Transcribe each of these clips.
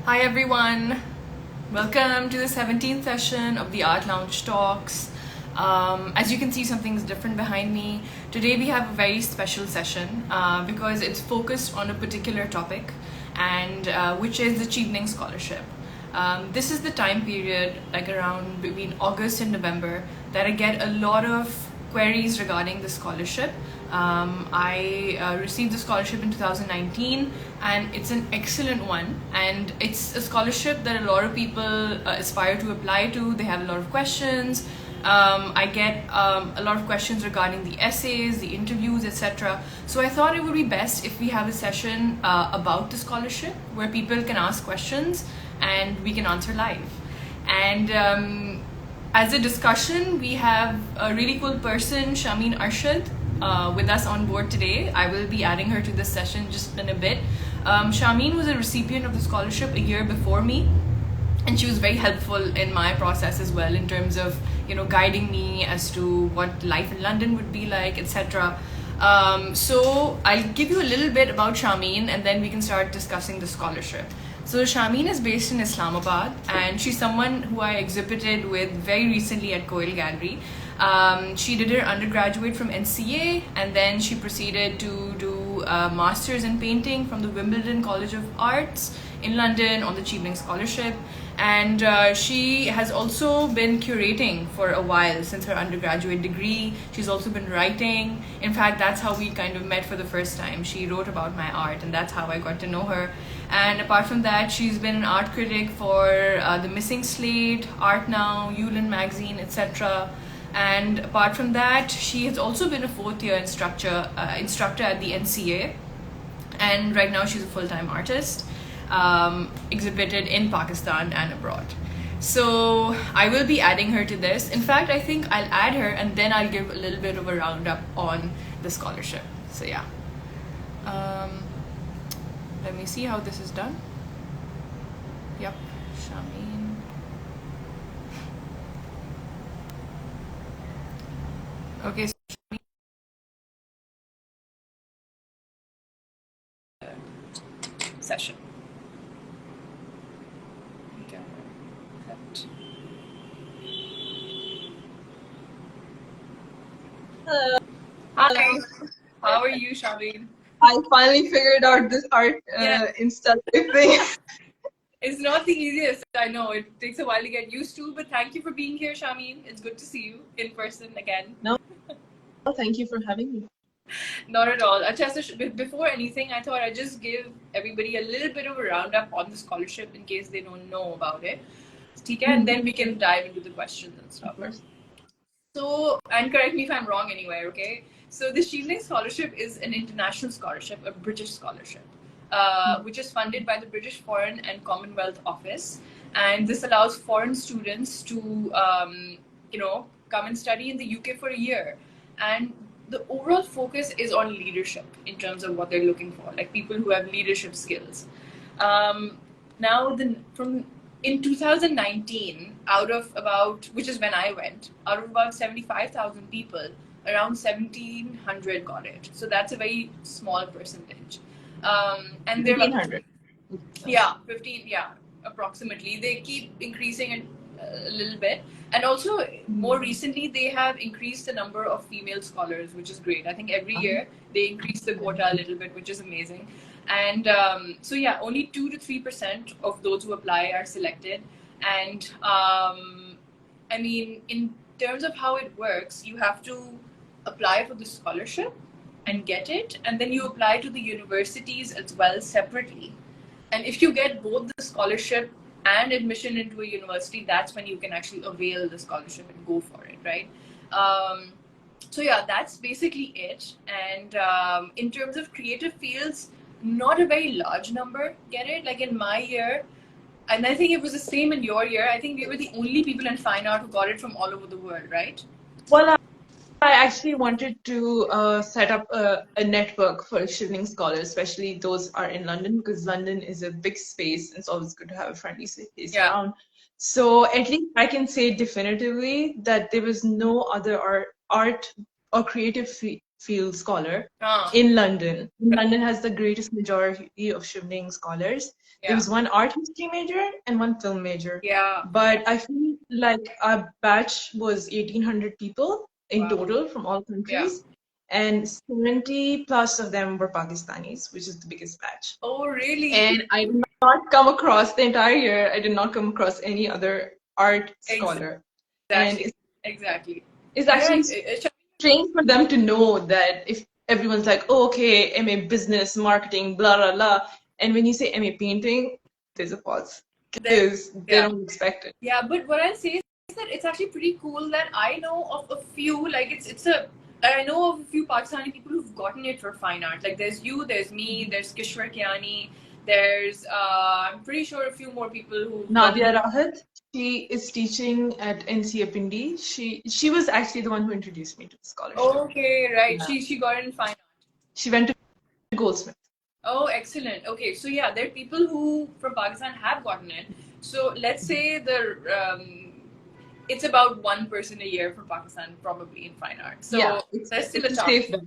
Hi everyone, welcome to the 17th session of the Art Lounge Talks. As you can see, something's different behind me. Today we have a very special session because it's focused on a particular topic, and which is the Chevening Scholarship. This is the time period, like around between August and November, that I get a lot of queries regarding the scholarship. I received the scholarship in 2019, and it's an excellent one, and it's a scholarship that a lot of people aspire to apply to. They have a lot of questions. I get a lot of questions regarding the essays, the interviews, etc. So I thought it would be best if we have a session about the scholarship where people can ask questions and we can answer live. And as a discussion, we have a really cool person, Shameen Arshad, with us on board today. I will be adding her to this session just in a bit. Shameen was a recipient of the scholarship a year before me, and she was very helpful in my process as well, in terms of guiding me as to what life in London would be like, etc. So I'll give you a little bit about Shameen, and then we can start discussing the scholarship. So Shameen is based in Islamabad, and she's someone who I exhibited with very recently at Koil Gallery. She did her undergraduate from NCA, and then she proceeded to do a master's in painting from the Wimbledon College of Arts in London on the Chevening Scholarship. And she has also been curating for a while since her undergraduate degree. She's also been writing. In fact, that's how we kind of met for the first time. She wrote about my art, and that's how I got to know her. And apart from that, she's been an art critic for The Missing Slate, Art Now, Yulin Magazine, etc. And apart from that, she has also been a fourth-year instructor at the NCA. And right now she's a full-time artist, exhibited in Pakistan and abroad. So I will be adding her to this. In fact, I think I'll add her and then I'll give a little bit of a roundup on the scholarship. So yeah. Let me see how this is done. Yep, Shameen. Okay, so session. Hello. Hi, how are you, Shameen? I finally figured out this art Insta thing. It's not the easiest, I know. It takes a while to get used to, but thank you for being here, Shameen. It's good to see you in person again. No, thank you for having me. Not at all. Acha, so before anything, I thought I'd just give everybody a little bit of a roundup on the scholarship in case they don't know about it. Okay, and then we can dive into the questions and stuff. So, and correct me if I'm wrong anywhere, okay? So the Chevening Scholarship is an international scholarship, a British scholarship, which is funded by the British Foreign and Commonwealth Office. And this allows foreign students to, come and study in the UK for a year. And the overall focus is on leadership in terms of what they're looking for, like people who have leadership skills. Now, in 2019, out of about, which is when I went, out of about 75,000 people, around 1,700 got it. So that's a very small percentage. And they're 1,500. Yeah, 15, yeah, approximately. They keep increasing it a little bit. And also, more recently, they have increased the number of female scholars, which is great. I think every year they increase the quota a little bit, which is amazing. And so, yeah, only 2 to 3% of those who apply are selected. And I mean, in terms of how it works, you have to apply for the scholarship and get it, and then you apply to the universities as well separately. And if you get both the scholarship and admission into a university, that's when you can actually avail the scholarship and go for it, right? So yeah, that's basically it. And in terms of creative fields, not a very large number get it. Like in my year, and I think it was the same in your year, I think we were the only people in fine art who got it from all over the world, right? Well, I actually wanted to set up a network for Chevening scholars, especially those are in London, because London is a big space and it's always good to have a friendly space around. So at least I can say definitively that there was no other art or creative field scholar in London. London has the greatest majority of Chevening scholars. There was one art history major and one film major. But I feel like our batch was 1,800 people in total from all countries. And 70 plus of them were Pakistanis, which is the biggest batch. Oh, really? And I did not come across the entire year, I did not come across any other art scholar. Exactly. It's actually strange for them to know that if everyone's like, oh, okay, MA business, marketing, blah, blah, blah. And when you say MA painting, there's a pause because they don't expect it. Yeah, but what I'll say is that it's actually pretty cool that I know of a few, like I know of a few Pakistani people who've gotten it for fine art. Like there's you, there's me, there's Kishwar Kiani, there's I'm pretty sure a few more people who. Nadia Rahat, she is teaching at NCA Pindi. She was actually the one who introduced me to the scholarship. Okay, right. Yeah. She got it in fine art. She went to Goldsmith. Oh, excellent. Okay, so yeah, there are people who from Pakistan have gotten it. So let's say it's about one person a year from Pakistan, probably in fine art. So yeah, that's still a safe bet.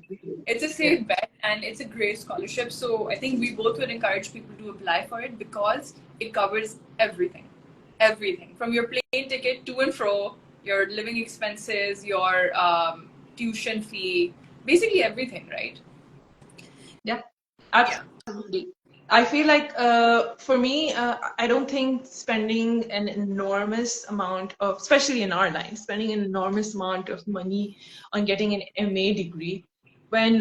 It's a safe bet, and it's a great scholarship. So I think we both would encourage people to apply for it because it covers everything, from your plane ticket to and fro, your living expenses, your tuition fee, basically everything, right? Yeah, absolutely. Yeah. I feel like for me, I don't think spending an enormous amount of, especially in our line, spending an enormous amount of money on getting an MA degree when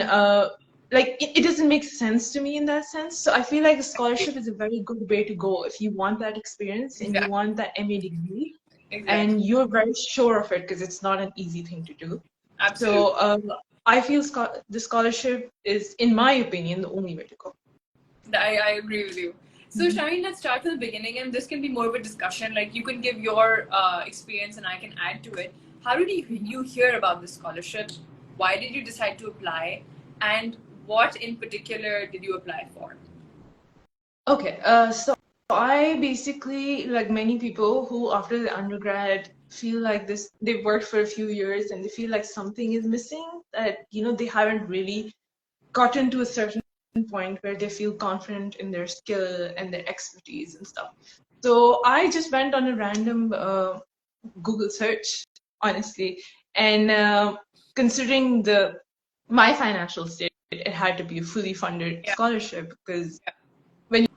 like it doesn't make sense to me in that sense. So I feel like a scholarship is a very good way to go if you want that experience and you want that MA degree and you're very sure of it because it's not an easy thing to do. Absolutely. So I feel the scholarship is, in my opinion, the only way to go. I agree with you. So Shameen, let's start from the beginning, and this can be more of a discussion. Like you can give your experience, and I can add to it. How did you hear about this scholarship? Why did you decide to apply? And what in particular did you apply for? Okay, so I basically, like many people who after the undergrad feel like this, they've worked for a few years and they feel like something is missing, that they haven't really gotten to a certain point where they feel confident in their skill and their expertise and stuff. So I just went on a random Google search, honestly, and considering my financial state, it had to be a fully funded scholarship because when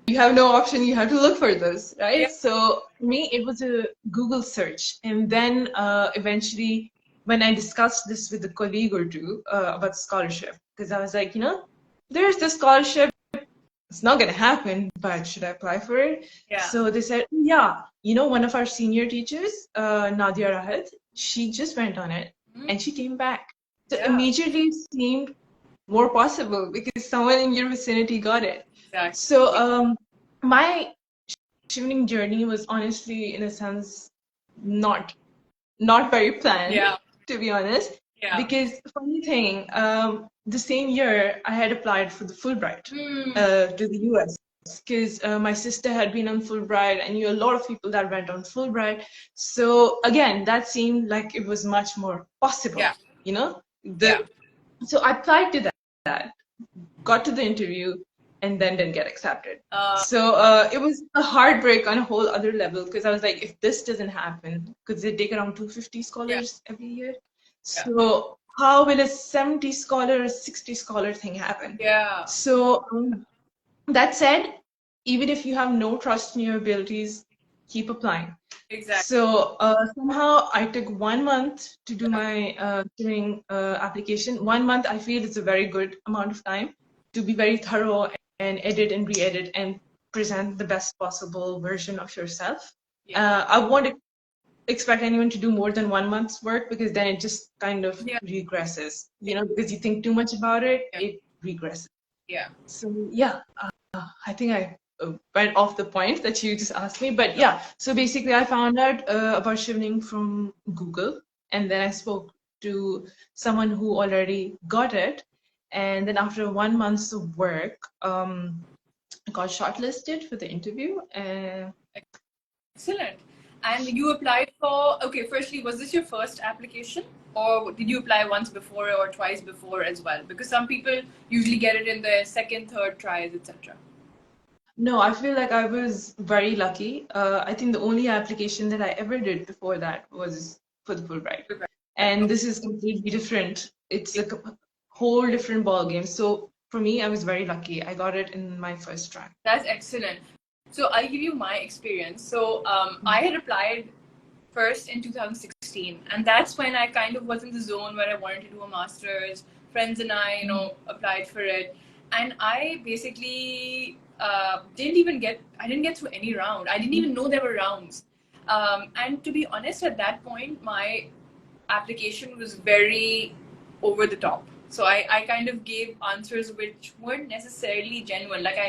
you have no option, you have to look for this, right? So for me, it was a Google search, and then eventually when I discussed this with a colleague or two about scholarship, because I was like, there's this scholarship, it's not going to happen, but should I apply for it? So they said, yeah, one of our senior teachers, Nadia Rahat, she just went on it and she came back. So immediately it seemed more possible because someone in your vicinity got it. So my Chevening journey was honestly, in a sense, not very planned, to be honest. Because funny thing, the same year I had applied for the Fulbright to the US because my sister had been on Fulbright. I knew a lot of people that went on Fulbright. So again, that seemed like it was much more possible, So I applied to that, got to the interview, and then didn't get accepted. So it was a heartbreak on a whole other level because I was like, if this doesn't happen, because they take around 250 scholars every year. So how will a 70 scholar or 60 scholar thing happen? So that said, even if you have no trust in your abilities, keep applying. So somehow I took 1 month to do my application. 1 month, I feel it's a very good amount of time to be very thorough and edit and re-edit and present the best possible version of yourself. I won't expect anyone to do more than 1 month's work because then it just kind of regresses, because you think too much about it, it regresses. So I think I went off the point that you just asked me, but so basically I found out about Chevening from Google, and then I spoke to someone who already got it, and then after 1 month of work, I got shortlisted for the interview. Excellent. And you applied for, firstly, was this your first application or did you apply once before or twice before as well? Because some people usually get it in their second, third tries, etc. No, I feel like I was very lucky. I think the only application that I ever did before that was for the Fulbright. And this is completely different. It's a whole different ball game. So for me, I was very lucky. I got it in my first try. That's excellent. So I'll give you my experience. So I had applied first in 2016, and that's when I kind of was in the zone where I wanted to do a master's. Friends and I, applied for it, and I basically didn't get through any round. I didn't even know there were rounds. And to be honest, at that point, my application was very over the top. So I kind of gave answers which weren't necessarily genuine. Like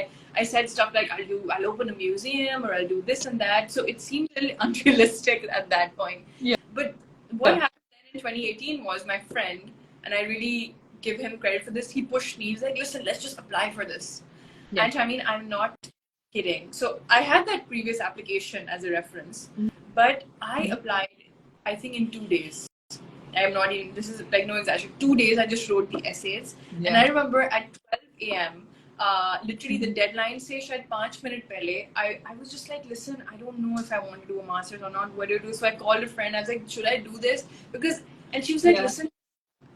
I said stuff like I'll open a museum or I'll do this and that. So it seemed a little unrealistic at that point. Yeah. But what happened then in 2018 was my friend, and I really give him credit for this, he pushed me. He's like, listen, let's just apply for this. Yeah. And I mean, I'm not kidding. So I had that previous application as a reference, but I applied, I think, in 2 days. I am not even, this is like no exaggeration, 2 days I just wrote the essays. Yeah. And I remember at 12 a.m., literally the deadline say shayad 5 minutes pehle, I was just like, listen, I don't know if I want to do a master's or not, what do you do? So I called a friend, I was like, should I do this? And she was like, listen,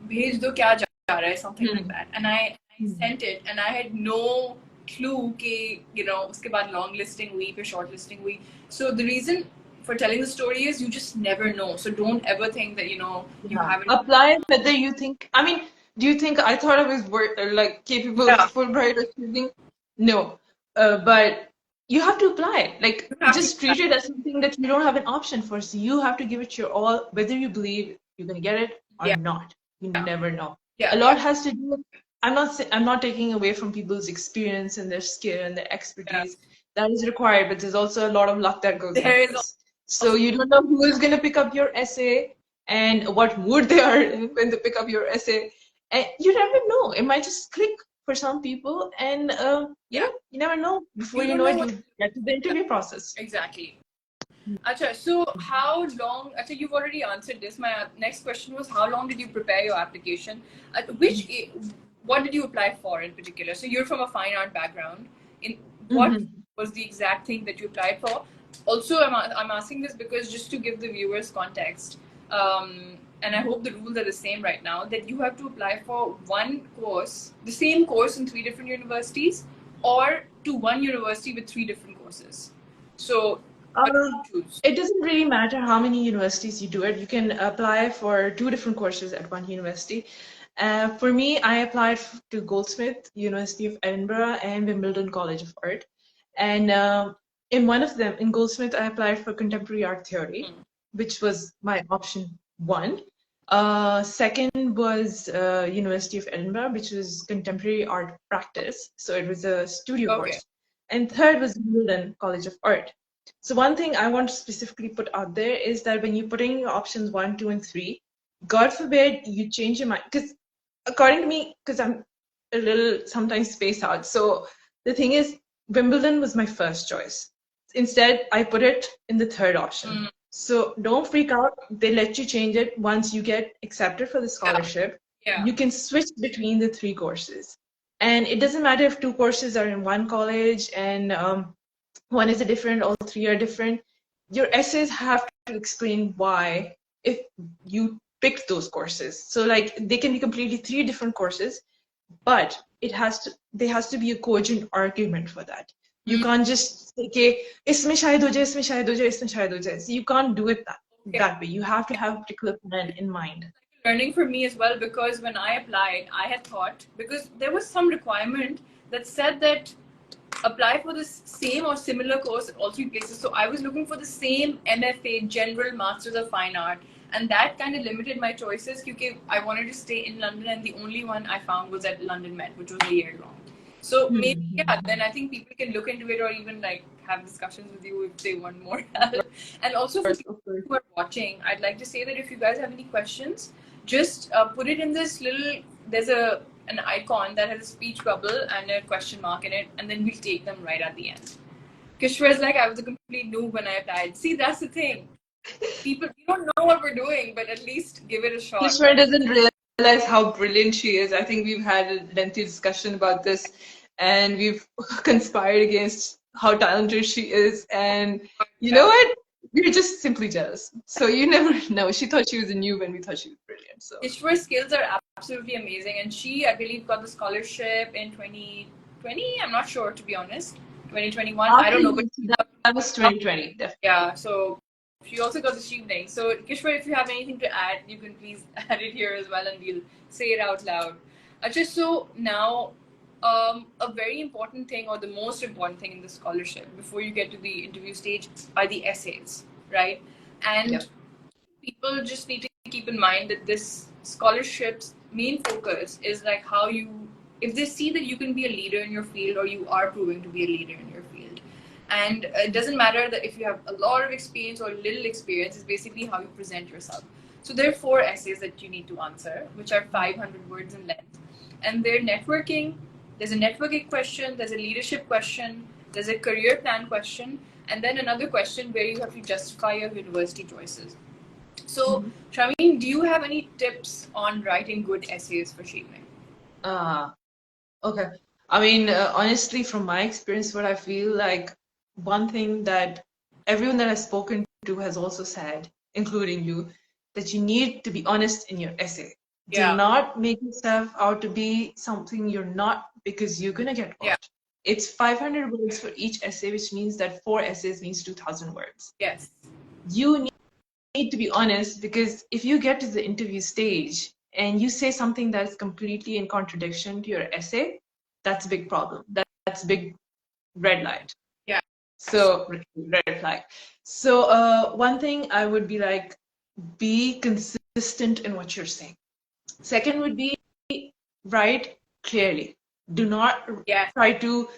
bhej do kya ja raha hai, something like that. And I sent it, and I had no clue ki, uske baad long listing hui, फिर short listing hui. So the reason for telling the story is you just never know. So don't ever think that, you haven't. Apply whether you think, I mean, do you think I thought I was capable of Fulbright or something? No. But you have to apply. Like, just treat it as something that you don't have an option for. So you have to give it your all, whether you believe you're going to get it or not. You never know. A lot has to do with, I'm not taking away from people's experience and their skill and their expertise. That is required, but there's also a lot of luck that goes into this. So you don't know who is going to pick up your essay and what mood they are in when they pick up your essay. And you never know. It might just click for some people, and you never know. Before you know it, you get to the interview process. Exactly. Acha, so how long, you've already answered this. My next question was, how long did you prepare your application? What did you apply for in particular? So you're from a fine art background. What was the exact thing that you applied for? Also, I'm asking this because just to give the viewers context, and I hope the rules are the same right now, that you have to apply for one course, the same course in 3 different universities, or to one university with 3 different courses. So it doesn't really matter how many universities you do it. You can apply for 2 different courses at one university. For me, I applied to Goldsmith, University of Edinburgh, and Wimbledon College of Art. And in one of them, in Goldsmith, I applied for contemporary art theory, which was my option 1. Second was University of Edinburgh, which was contemporary art practice. So it was a studio course. And third was Wimbledon College of Art. So one thing I want to specifically put out there is that when you put in your options 1, 2, and 3, God forbid you change your mind. Because according to me, because I'm a little sometimes spaced out. So the thing is, Wimbledon was my first choice. Instead, I put it in the third option. So don't freak out. They let you change it once you get accepted for the scholarship. You can switch between the 3 courses. And it doesn't matter if 2 courses are in one college and one is a different, all 3 are different. Your essays have to explain why if you picked those courses. So like they can be completely 3 different courses, but there has to be a cogent argument for that. You can't just say, okay, isme shayad ho jaye, isme shayad ho jaye, isme shayad ho jaye. So you can't do it that way. You have to have a particular plan in mind. Learning for me as well, because when I applied, I had thought, because there was some requirement that said that apply for the same or similar course at all 3 places. So I was looking for the same MFA, General Masters of Fine Art, and that kind of limited my choices because I wanted to stay in London, and the only one I found was at London Met, which was a year long. So maybe, then I think people can look into it or even like have discussions with you if they want more help. And also for people who are watching, I'd like to say that if you guys have any questions, just put it in this little, there's an icon that has a speech bubble and a question mark in it, and then we'll take them right at the end. Kishwar's like, I was a complete noob when I applied. See, that's the thing. People, you don't know what we're doing, but at least give it a shot. Kishore doesn't realize how brilliant she is. I think we've had a lengthy discussion about this, and we've conspired against how talented she is. And you know what? We're just simply jealous. So you never know. She thought she was a noob, and we thought she was brilliant. So Kishore's skills are absolutely amazing, and she, I believe, got the scholarship in 2020. I'm not sure, to be honest. 2021. I don't know, but that was 2020. Definitely. Yeah. So she also got the Chevening. So Kishore, if you have anything to add, you can please add it here as well, and we'll say it out loud. Just so now, a very important thing, or the most important thing in the scholarship before you get to the interview stage, are the essays, right? And people just need to keep in mind that this scholarship's main focus is like how you, if they see that you can be a leader in your field, or you are proving to be a leader in your field, and it doesn't matter that if you have a lot of experience or little experience, it's basically how you present yourself. So there are 4 essays that you need to answer, which are 500 words in length, and they're networking. There's a networking question, there's a leadership question, there's a career plan question, and then another question where you have to justify your university choices. So, Shameen, do you have any tips on writing good essays for Chevening? Okay. I mean, honestly, from my experience, what I feel like one thing that everyone that I've spoken to has also said, including you, that you need to be honest in your essay. Yeah. Do not make yourself out to be something you're not, because you're going to get caught. Yeah. It's 500 words for each essay, which means that 4 essays means 2,000 words. Yes. You need to be honest, because if you get to the interview stage and you say something that is completely in contradiction to your essay, that's a big problem. That's big red light. Yeah. So red flag. So one thing I would be like, be consistent in what you're saying. Second would be, write clearly. Do not try to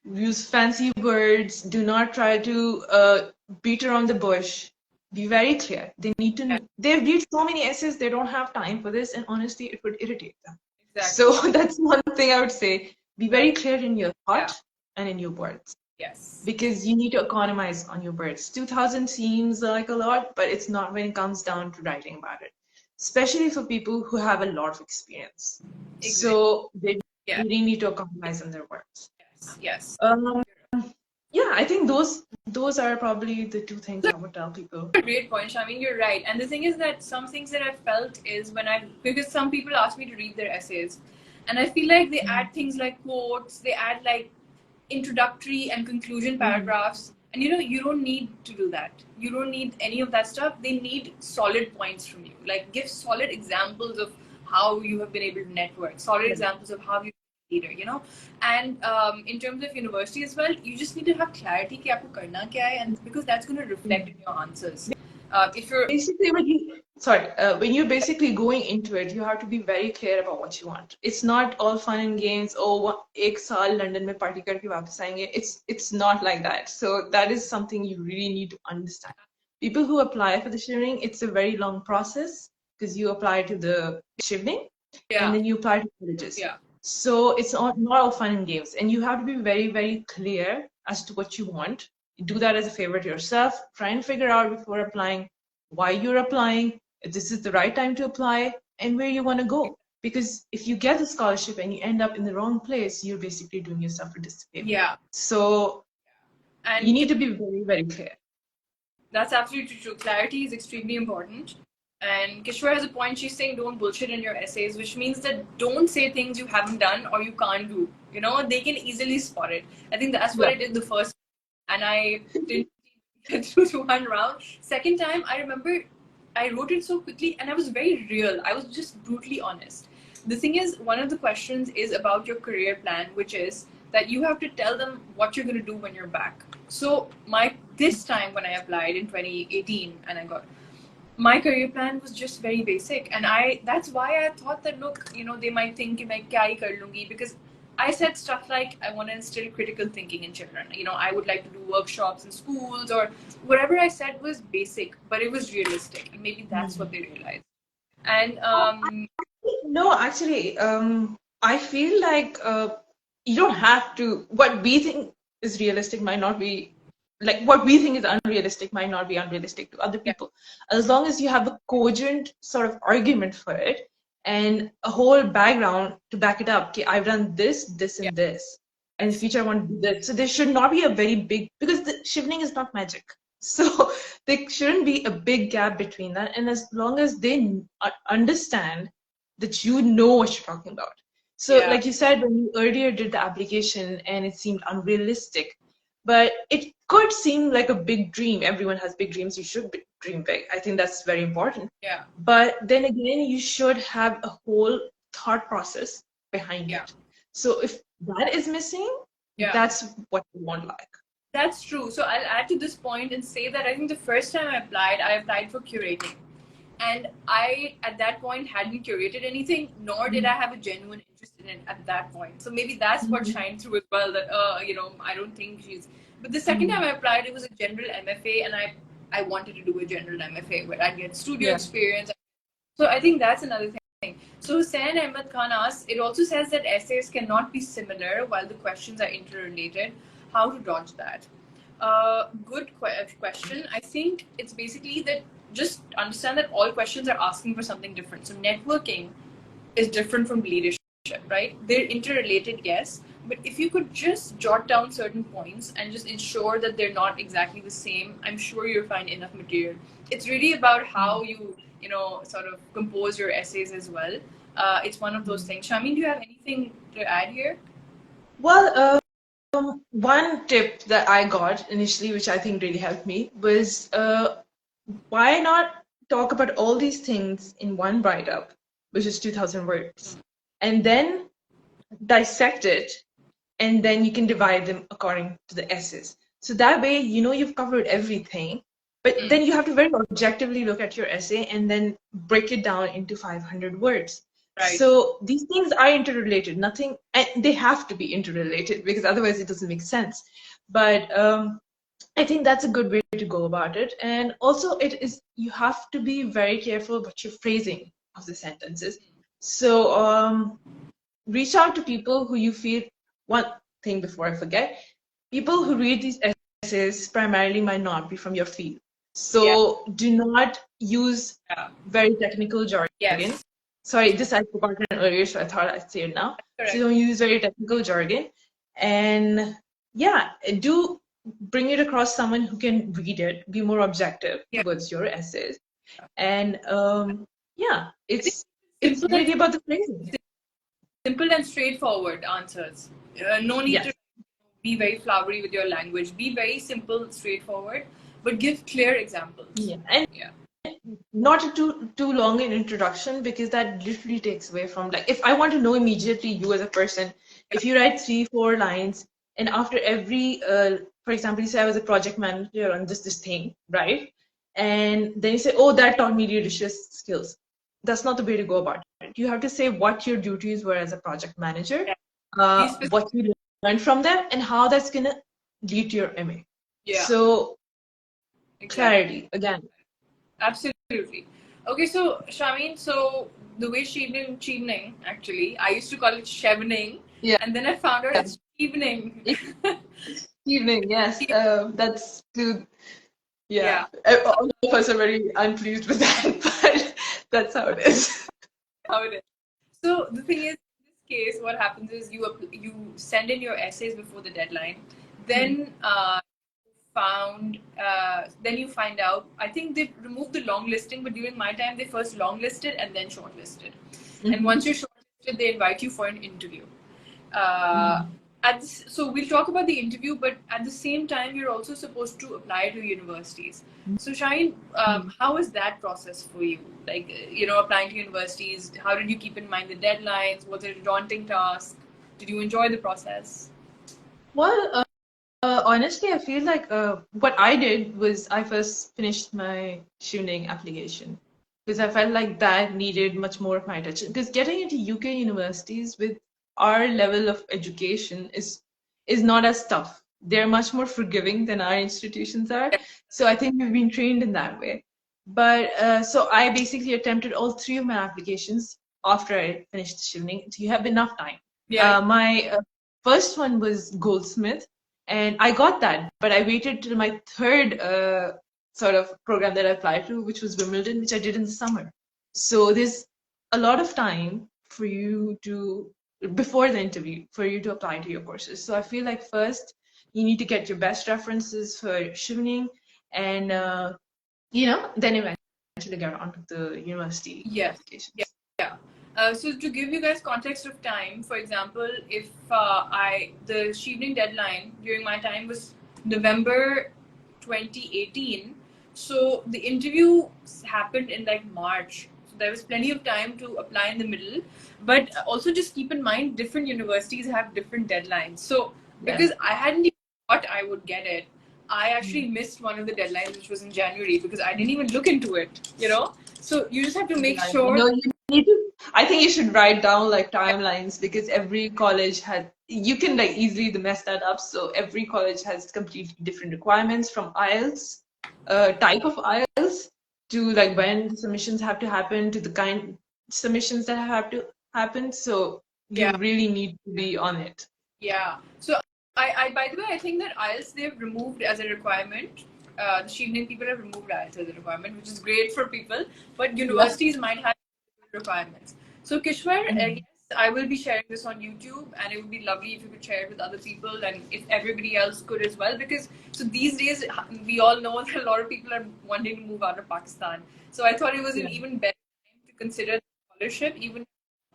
use fancy words. Do not try to beat around the bush. Be very clear. They need to know. They've read so many essays, they don't have time for this, and honestly, it would irritate them. Exactly. So that's one thing I would say. Be very clear in your thought and in your words. Yes. Because you need to economize on your words. 2,000 seems like a lot, but it's not when it comes down to writing about it. Especially for people who have a lot of experience. Exactly. So they really need to economize on their words. Yes. Yeah, I think those are probably the 2 things I would tell people. Great point, Shameen. You're right. And the thing is that some things that I felt is because some people ask me to read their essays, and I feel like they add things like quotes, they add like introductory and conclusion paragraphs, and you don't need to do that. You don't need any of that stuff. They need solid points from you. Like, give solid examples of how you have been able to network, solid examples of how you leader, and in terms of university as well, you just need to have clarity ki aapko karna kya hai, and because that's going to reflect in your answers. If you're basically when you're basically going into it, you have to be very clear about what you want. It's not all fun and games. Oh, ek saal London mein party karke wapas aayenge. It's not like that. So that is something you really need to understand. People who apply for the Chevening, it's a very long process, because you apply to the Chevening and then you apply to colleges. Yeah. So it's not all fun and games, and you have to be very, very clear as to what you want. Do that as a favor to yourself. Try and figure out before applying why you're applying, if this is the right time to apply, and where you want to go. Because if you get the scholarship and you end up in the wrong place, you're basically doing yourself a disfavor. Yeah. So you need to be very, very clear. That's absolutely true. Clarity is extremely important. And Kishore has a point. She's saying don't bullshit in your essays, which means that don't say things you haven't done or you can't do. They can easily spot it. I think that's what I did the first time, and I didn't get through to one round. Second time, I remember I wrote it so quickly and I was very real. I was just brutally honest. The thing is, one of the questions is about your career plan, which is that you have to tell them what you're going to do when you're back. So this time when I applied in 2018 and I got, my career plan was just very basic, and that's why I thought that, look, they might think main kya hi kar lungi, because I said stuff like I want to instill critical thinking in children. I would like to do workshops in schools, or whatever I said was basic, but it was realistic, and maybe that's what they realized. And no, actually, I feel like you don't have to. What we think is realistic might not be like what we think is unrealistic might not be unrealistic to other people. As long as you have a cogent sort of argument for it and a whole background to back it up. Okay, I've done this, this, and this. And in the future, I want to do this. So there should not be a very big, because the Chevening is not magic. So there shouldn't be a big gap between that. And as long as they understand that you know what you're talking about. So like you said, when you earlier did the application and it seemed unrealistic, but it could seem like a big dream. Everyone has big dreams. You should dream big. I think that's very important. Yeah. But then again, you should have a whole thought process behind it. So if that is missing, that's what you won't like. That's true. So I'll add to this point and say that I think the first time I applied for curating. And I, at that point, hadn't curated anything, nor did I have a genuine interest in it at that point. So maybe that's what shined through as well, that, you know, I don't think she's... But the second time I applied, it was a general MFA, and I wanted to do a general MFA where I'd get studio experience. So I think that's another thing. So Hussain Ahmed Khan asks, it also says that essays cannot be similar while the questions are interrelated. How to dodge that? Good question. I think it's basically that just understand that all questions are asking for something different. So networking is different from leadership, right? They're interrelated, yes. But if you could just jot down certain points and just ensure that they're not exactly the same, I'm sure you'll find enough material. It's really about how you know, sort of compose your essays as well. It's one of those things. Shameen, do you have anything to add here? Well, one tip that I got initially, which I think really helped me, was why not talk about all these things in one write-up, which is 2,000 words, and then dissect it, and then you can divide them according to the essays. So that way, you know, you've covered everything, but then you have to very objectively look at your essay and then break it down into 500 words. Right. So these things are interrelated, nothing, and they have to be interrelated because otherwise it doesn't make sense. But I think that's a good way to go about it. And also you have to be very careful about your phrasing of the sentences. So reach out to people who you feel, one thing before I forget, people who read these essays primarily might not be from your field. So do not use very technical jargon. Yes. Sorry, this I forgot earlier, so I thought I'd say it now. So don't use very technical jargon. And do bring it across someone who can read it, be more objective towards your essays. And it's really about the phrasing. Simple and straightforward answers. No need to be very flowery with your language. Be very simple, straightforward, but give clear examples. Not too long an introduction, because that literally takes away from, like, if I want to know immediately you as a person, if you write 3-4 lines, and after every, for example, you say I was a project manager on this thing, right? And then you say, oh, that taught me leadership skills. That's not the way to go about it. You have to say what your duties were as a project manager, what you learned from them, and how that's going to lead to your MA. So clarity, again. Absolutely. Okay, so Shameen, so the way Chevening, actually, I used to call it Chevening, and then I found out it's Chevening. Chevening, yes. That's good. All of us are very unpleased with that, but that's how it is. So the thing is, in this case, what happens is you send in your essays before the deadline, then then you find out, I think they removed the long listing, but during my time they first long listed and then shortlisted. And once you're shortlisted, they invite you for an interview. So we'll talk about the interview, but at the same time you're also supposed to apply to universities. So Shaheen, how is that process for you? Like, you know, applying to universities, how did you keep in mind the deadlines? Was it a daunting task? Did you enjoy the process? Well, honestly, I feel like what I did was I first finished my Chevening application, because I felt like that needed much more of my attention. Because getting into UK universities with our level of education is not as tough. They're much more forgiving than our institutions are. So I think we've been trained in that way. But so I basically attempted all 3 of my applications after I finished Chevening. So you have enough time. My first one was Goldsmith, And I got that, but I waited till my third sort of program that I applied to, which was Wimbledon, which I did in the summer. So there's a lot of time for you to, before the interview, for you to apply to your courses. So I feel like first you need to get your best references for Chevening, and then eventually get onto the university applications. Yeah. So to give you guys context of time, for example, if the Chevening deadline during my time was November 2018, so the interview happened in like March. So there was plenty of time to apply in the middle. But also just keep in mind, different universities have different deadlines. So because I hadn't even thought I would get it, I actually missed one of the deadlines, which was in January, because I didn't even look into it, So you just have to make sure. No, you need to. I think you should write down like timelines, because every college had. You can like easily mess that up. So every college has completely different requirements, from IELTS, type of IELTS, to like when submissions have to happen, to the kind submissions that have to happen. So you really need to be on it. Yeah. So I by the way, I think that IELTS they've removed as a requirement. The Chevening people have removed IELTS as a requirement, which is great for people. But universities might have requirements. So Kishwar, yes, I will be sharing this on YouTube, and it would be lovely if you could share it with other people, and if everybody else could as well. Because so these days we all know that a lot of people are wanting to move out of Pakistan. So I thought it was an even better time to consider scholarship, even.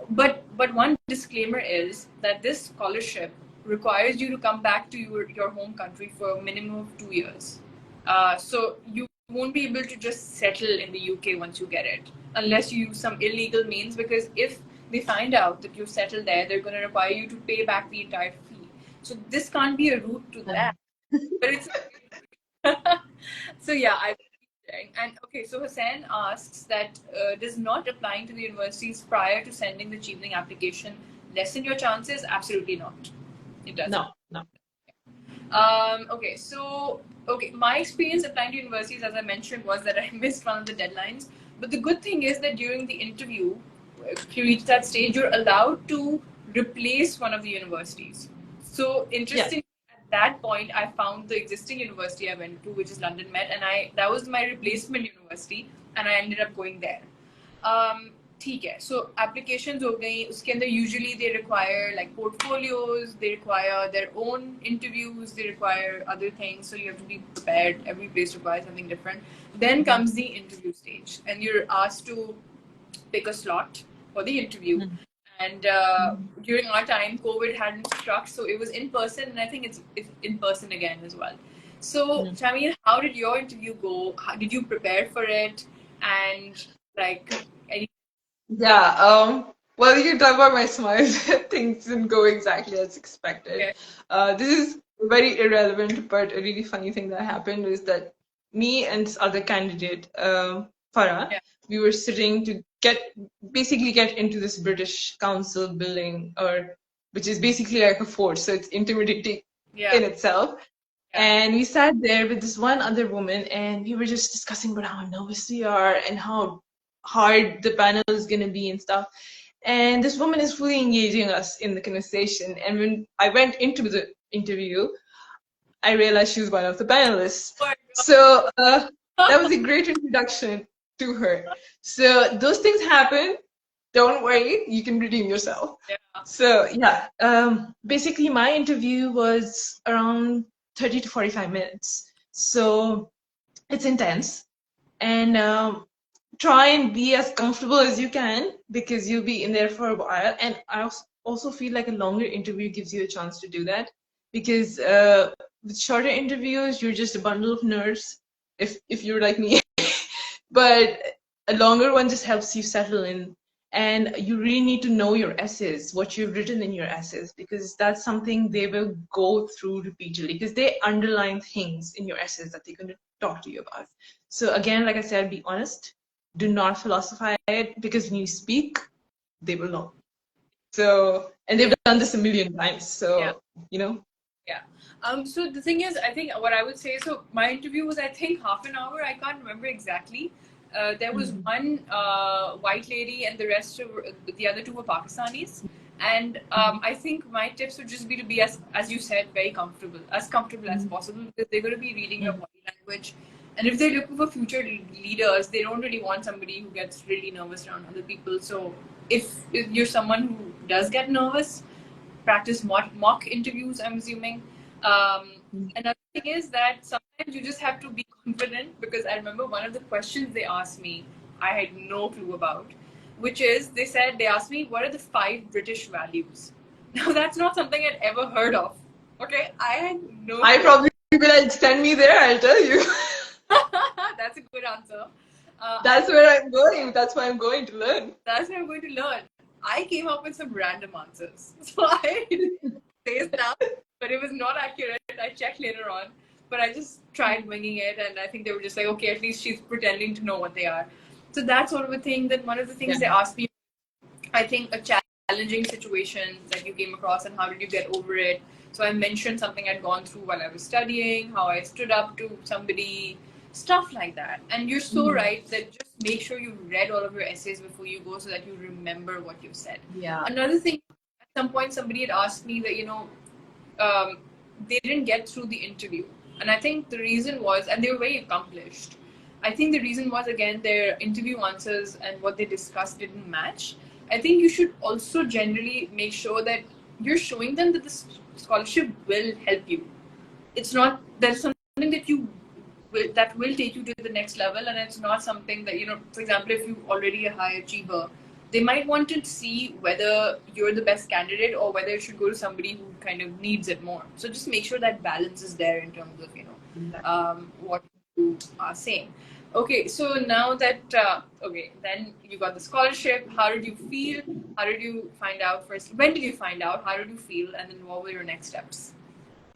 But one disclaimer is that this scholarship requires you to come back to your home country for a minimum of 2 years. So you won't be able to just settle in the UK once you get it, unless you use some illegal means, because if they find out that you've settled there, they're going to require you to pay back the entire fee. So this can't be a route to that. But it's so yeah, I and okay, so Hussain asks that does not applying to the universities prior to sending the Chevening application lessen your chances? Absolutely not. It doesn't. No. Okay, my experience applying to universities, as I mentioned, was that I missed one of the deadlines. But the good thing is that during the interview, if you reach that stage, you're allowed to replace one of the universities. So interesting. At that point, I found the existing university I went to, which is London Met, and that was my replacement university, and I ended up going there. ठीक है, so applications हो गई, उसके अंदर usually they require like portfolios, they require their own interviews, they require other things, so you have to be prepared. Every place requires something different. Then comes the interview stage, and you're asked to pick a slot for the interview. And during our time, COVID hadn't struck, so it was in person, and I think it's in person again as well. So, Shameen, how did your interview go? How did you prepare for it? And like any? Yeah. Well, you can talk about my smile. Things didn't go exactly as expected. Okay. This is very irrelevant, but a really funny thing that happened is that me and this other candidate, Farah, we were sitting to basically get into this British Council building, which is basically like a fort, so it's intimidating in itself. And we sat there with this one other woman, and we were just discussing about how nervous we are and how hard the panel is going to be and stuff. And this woman is fully engaging us in the conversation. And when I went into the interview, I realized she was one of the panelists. So that was a great introduction to her. So those things happen. Don't worry, you can redeem yourself. So yeah, basically my interview was around 30 to 45 minutes. So it's intense. And try and be as comfortable as you can, because you'll be in there for a while. And I also feel like a longer interview gives you a chance to do that, because with shorter interviews, you're just a bundle of nerves, if you're like me. But a longer one just helps you settle in. And you really need to know your essays, what you've written in your essays, because that's something they will go through repeatedly, because they underline things in your essays that they're going to talk to you about. So again, like I said, be honest. Do not philosophize it, because when you speak, they will know. So, and they've done this a million times. So, So the thing is, I think what I would say, so my interview was, I think, half an hour. I can't remember exactly. There was one white lady, and the other two were Pakistanis. And I think my tips would just be to be, as you said, very comfortable, as comfortable as possible, because they're going to be reading your body language. And if they're looking for future leaders, they don't really want somebody who gets really nervous around other people. So if you're someone who does get nervous, practice mock interviews, I'm assuming. Another thing is that sometimes you just have to be confident, because I remember one of the questions they asked me, I had no clue about, which is they asked me, what are the 5 British values? Now, that's not something I'd ever heard of. Okay, I had no I clue. probably will send me there, I'll tell you. That's a good answer. That's where I'm going. That's why I'm going to learn. That's what I'm going to learn. I came up with some random answers. So I say now, but it was not accurate. I checked later on. But I just tried winging it, and I think they were just like, okay, at least she's pretending to know what they are. So that's sort of a thing. Then one of the things they asked me, I think, a challenging situation that you came across and how did you get over it. So I mentioned something I'd gone through while I was studying, how I stood up to somebody, stuff like that. And you're so right that just make sure you read all of your essays before you go so that you remember what you've said. Yeah. Another thing, at some point somebody had asked me that, they didn't get through the interview. And I think the reason was, and they were very accomplished, I think the reason was, again, their interview answers and what they discussed didn't match. I think you should also generally make sure that you're showing them that this scholarship will help you. It's not, there's something that will take you to the next level, and it's not something that, for example, if you're already a high achiever, they might want to see whether you're the best candidate or whether it should go to somebody who kind of needs it more. So just make sure that balance is there in terms of, what you are saying. Okay, so now that, then you got the scholarship. How did you feel? How did you find out first? When did you find out? How did you feel? And then what were your next steps?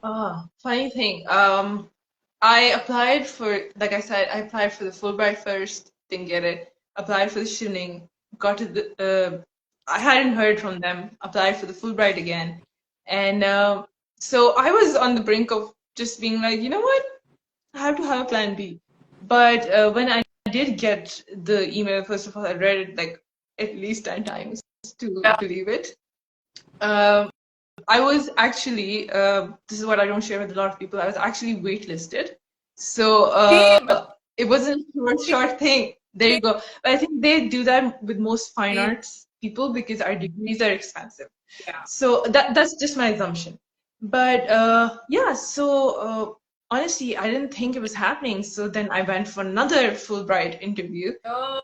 Funny thing. I applied for, like I said, I applied for the Fulbright first, didn't get it. Applied for the Chevening, got to the, I hadn't heard from them. Applied for the Fulbright again. And so I was on the brink of just being like, you know what? I have to have a plan B. But when I did get the email, first of all, I read it like at least 10 times to believe it. I was actually, this is what I don't share with a lot of people, I was actually waitlisted. So it wasn't a short thing. There you go. But I think they do that with most fine arts people because our degrees are expensive. Yeah. So that's just my assumption. But yeah, so honestly, I didn't think it was happening. So then I went for another Fulbright interview.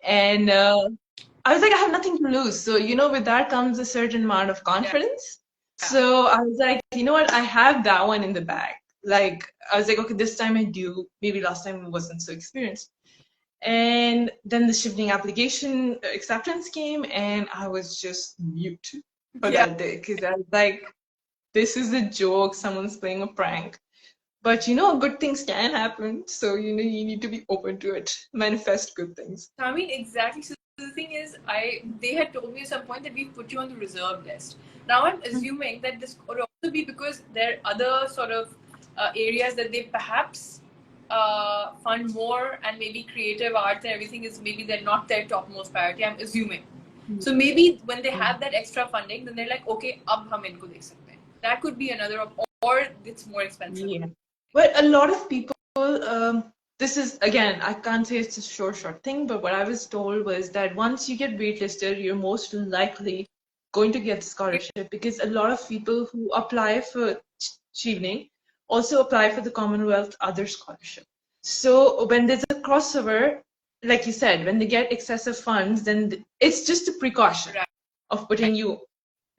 And I was like, I have nothing to lose. So, with that comes a certain amount of confidence. Yeah. So I was like, you know what? I have that one in the bag. Like, I was like, okay, this time I do. Maybe last time I wasn't so experienced. And then the Chevening application acceptance came, and I was just mute for that day because I was like, this is a joke. Someone's playing a prank. But good things can happen. So, you need to be open to it. Manifest good things. I mean, exactly. So the thing is, they had told me at some point that we put you on the reserve list. Now I'm assuming that this could also be because there are other sort of areas that they perhaps fund more, and maybe creative arts and everything is maybe they're not their topmost priority. I'm assuming. So maybe when they have that extra funding, then they're like, okay, ab hum inko dekh sakte hain. That could be another, or it's more expensive. Yeah. But a lot of people, this is, again, I can't say it's a short thing, but what I was told was that once you get waitlisted, you're most likely going to get the scholarship because a lot of people who apply for Chevening also apply for the Commonwealth other scholarship. So when there's a crossover, like you said, when they get excessive funds, then it's just a precaution of putting you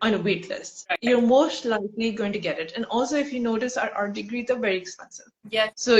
on a wait list. You're most likely going to get it. And also, if you notice, our degrees are very expensive. Yes. So,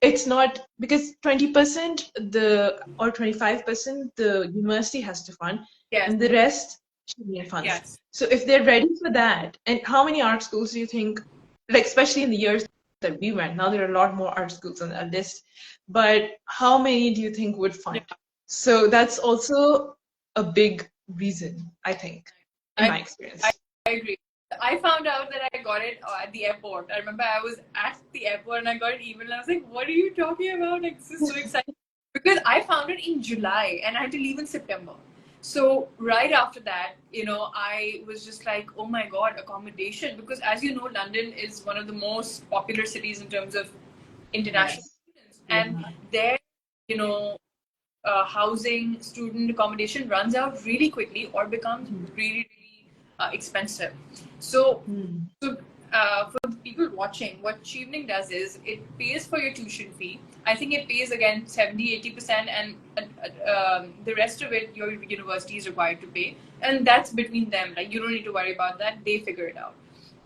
it's not because 20% or 25% the university has to fund, and the rest should be funds. Yes. So if they're ready for that, and how many art schools do you think, like especially in the years that we went, now there are a lot more art schools on that list, but how many do you think would fund? So that's also a big reason, I think. In my experience. I agree. I found out that I got it at the airport. I remember I was at the airport and I got an email and I was like, what are you talking about? Like, this is so exciting. Because I found it in July and I had to leave in September. So right after that, I was just like, oh my God, accommodation. Because as you know, London is one of the most popular cities in terms of international Yes. students. Yeah. And there, you know, housing, student accommodation runs out really quickly or becomes really, really expensive. So, for the people watching, what Chevening does is it pays for your tuition fee. I think it pays again 70-80%, and the rest of it your university is required to pay. And that's between them. Like, you don't need to worry about that. They figure it out.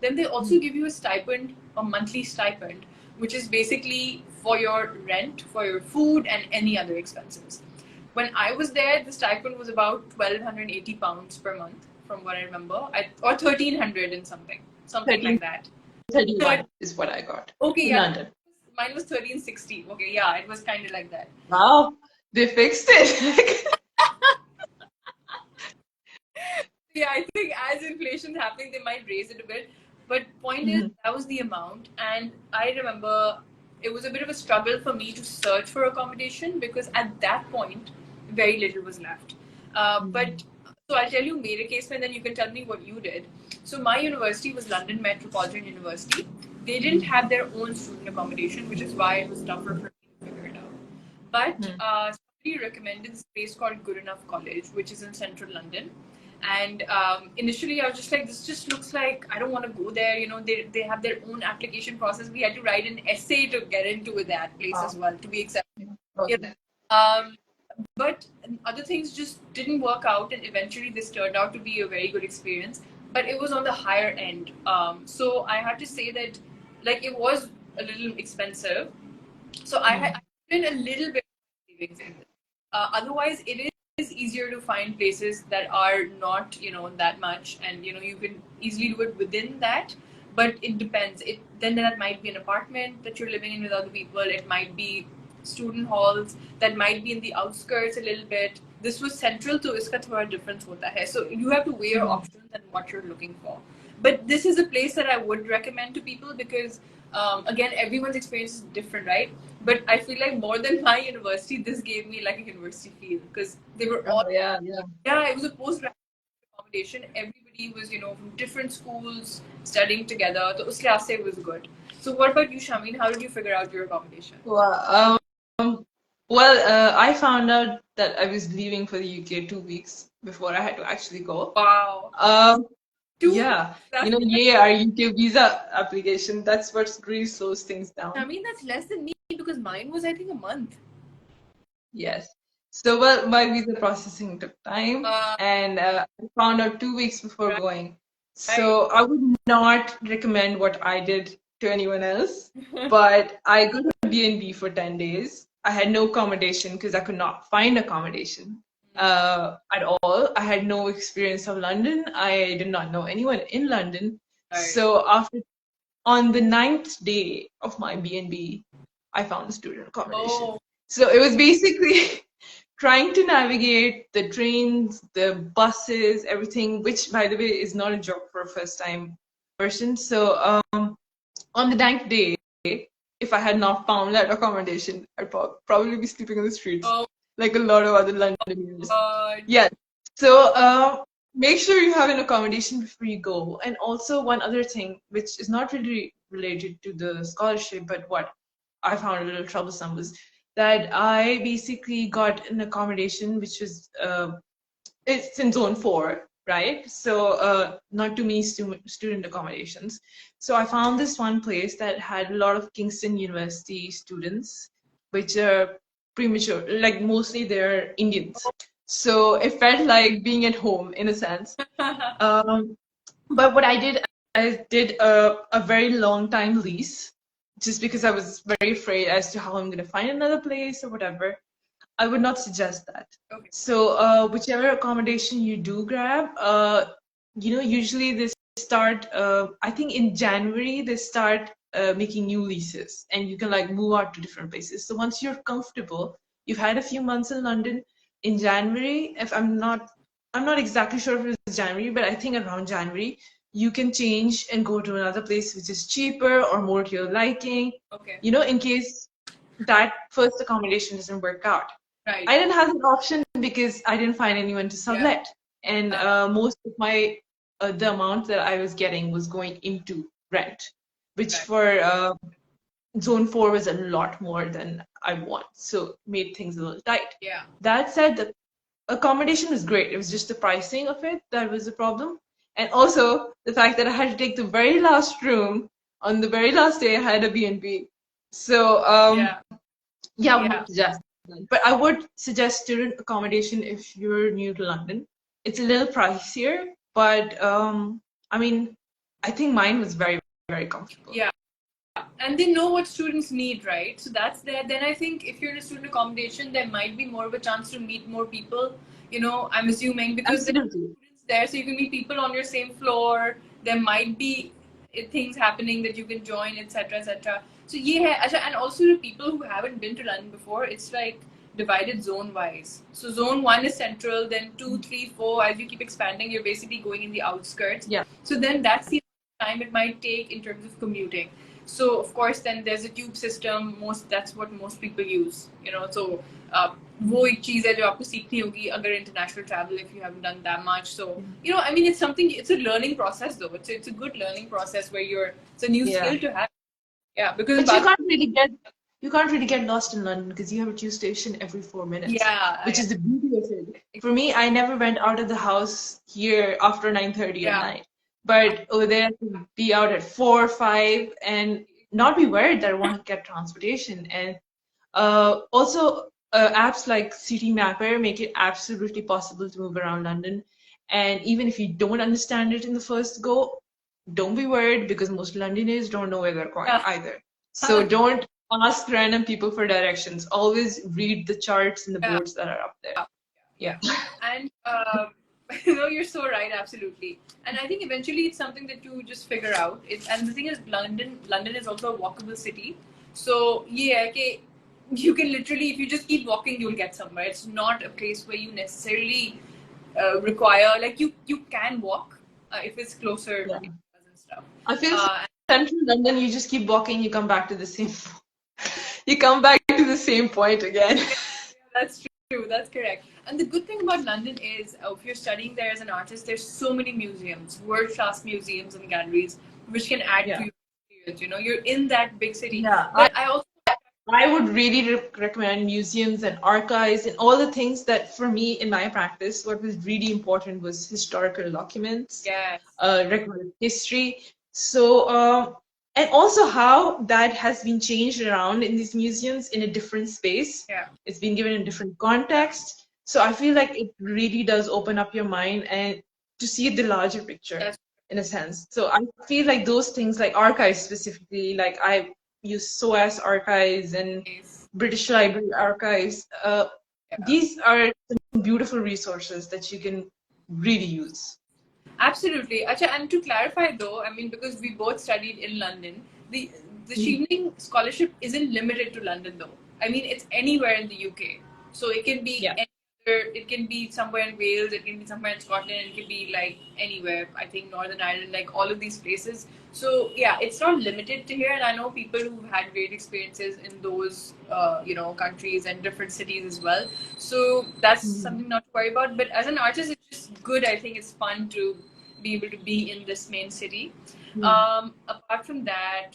Then they also give you a stipend, a monthly stipend, which is basically for your rent, for your food, and any other expenses. When I was there, the stipend was about £1,280 per month, from what I remember, or 1,300 and something 13, like that. 31 is what I got Okay, in yeah, London. mine was 1360. Okay, yeah, it was kind of like that. Wow, they fixed it. Yeah, I think as inflation's happening, they might raise it a bit. But point is, that was the amount, and I remember it was a bit of a struggle for me to search for accommodation because at that point, very little was left. But so I'll tell you made a case, and then you can tell me what you did. So my university was London Metropolitan University. They didn't have their own student accommodation, which is why it was tougher for me to figure it out. But somebody recommended this place called Good Enough College, which is in central London. And initially, I was just like, this just looks like I don't want to go there. They have their own application process. We had to write an essay to get into that place as well to be accepted. Yeah. But other things just didn't work out, and eventually this turned out to be a very good experience. But it was on the higher end, so I have to say that like it was a little expensive. So I put in a little bit of savings in this. Otherwise, it is easier to find places that are not that much, and you can easily do it within that. But it depends. Then that might be an apartment that you're living in with other people. It might be student halls that might be in the outskirts a little bit. This was central, to iska thoda difference hota hai. So you have to weigh your options and what you're looking for. But this is a place that I would recommend to people because again, everyone's experience is different, right? But I feel like more than my university, this gave me like a university feel because they were all Yeah. it was a postgraduate accommodation. Everybody was from different schools studying together. So uske lihaaz se it was good. So what about you, Shameen? How did you figure out your accommodation? Well, I found out that I was leaving for the UK 2 weeks before I had to actually go. Wow. Yeah, our UK visa application, that's what really slows things down. Shameen, that's less than me because mine was, I think, a month. Yes. So, well, my visa processing took time, and I found out 2 weeks before going. So, I would not recommend what I did to anyone else, but I got a B&B for 10 days. I had no accommodation because I could not find accommodation at all. I had no experience of London. I did not know anyone in London. So, on the 9th day of my B&B, I found the student accommodation. So it was basically trying to navigate the trains, the buses, everything, which, by the way, is not a joke for a first-time person. So on the 9th day, if I had not found that accommodation, I'd probably be sleeping on the streets like a lot of other Londoners. Yeah. So make sure you have an accommodation before you go. And also one other thing, which is not really related to the scholarship, but what I found a little troublesome was that I basically got an accommodation which was it's in zone 4, right? So not too many student accommodations. So I found this one place that had a lot of Kingston University students, which are premature, like mostly they're Indians. So it felt like being at home in a sense. But what I did a very long time lease just because I was very afraid as to how I'm going to find another place or whatever. I would not suggest that. Okay. So whichever accommodation you do grab, usually they start, I think in January, they start making new leases and you can like move out to different places. So once you're comfortable, you've had a few months in London, in January, if I'm not exactly sure if it was January, but I think around January, you can change and go to another place which is cheaper or more to your liking. Okay. In case that first accommodation doesn't work out. Right. I didn't have an option because I didn't find anyone to sublet. And most of my the amount that I was getting was going into rent, which for zone 4 was a lot more than I want. So made things a little tight. Yeah. That said, the accommodation was great. It was just the pricing of it that was the problem. And also the fact that I had to take the very last room on the very last day I had a B&B. So yeah, I would suggest that. But I would suggest student accommodation if you're new to London. It's a little pricier, but I mean, I think mine was very, very comfortable. Yeah. And they know what students need, right? So that's there. Then I think if you're in a student accommodation, there might be more of a chance to meet more people. You know, I'm assuming because there are students there, so you can meet people on your same floor. There might be things happening that you can join, etc., etc. So yeah, and also the people who haven't been to London before, it's like divided zone wise. So zone 1 is central, then 2, 3, 4. As you keep expanding, you're basically going in the outskirts. Yeah. So then that's the time it might take in terms of commuting. So of course, then there's a tube system. That's what most people use. You know, so वो एक चीज है जो आपको सीखनी होगी अगर international travel if you haven't done that much. So you know, I mean, it's a learning process though. It's a good learning process where it's a new skill to have. Yeah, because but you can't really get lost in London because you have a tube station every 4 minutes. Yeah, which is the beauty of it. For me, I never went out of the house here after 9:30 at night. But over there, to be out at 4, 5, and not be worried that I want to get transportation. And also, apps like City Mapper make it absolutely possible to move around London. And even if you don't understand it in the first go, don't be worried because most Londoners don't know where they're going either. So don't ask random people for directions. Always read the charts and the boards that are up there. Yeah. And no, you're so right, absolutely. And I think eventually it's something that you just figure out. And the thing is, London is also a walkable city. So yeah, okay, you can literally, if you just keep walking, you'll get somewhere. It's not a place where you necessarily require, like you can walk if it's closer and stuff. I feel central London, you just keep walking, you come back to the same. You come back to the same point again. That's true. That's correct. And the good thing about London is, if you're studying there as an artist, there's so many museums, world-class museums and galleries, which can add to your experience. You know, you're in that big city. Yeah. But I would really recommend museums and archives and all the things that, for me, in my practice, what was really important was historical documents, recorded history. So, and also how that has been changed around in these museums in a different space. Yeah. It's been given in different context. So I feel like it really does open up your mind and to see the larger picture in a sense. So I feel like those things, like archives specifically, like I use SOAS archives and British Library archives. These are some beautiful resources that you can really use. Absolutely. Acha, and to clarify though, I mean, because we both studied in London, the Chevening scholarship isn't limited to London though. I mean, it's anywhere in the UK. So it can be it can be somewhere in Wales, it can be somewhere in Scotland, it can be like anywhere, I think Northern Ireland, like all of these places. So yeah, it's not limited to here, and I know people who've had great experiences in those you know, countries and different cities as well. So that's something not to worry about. But as an artist, it's just good. I think it's fun to be able to be in this main city. Apart from that,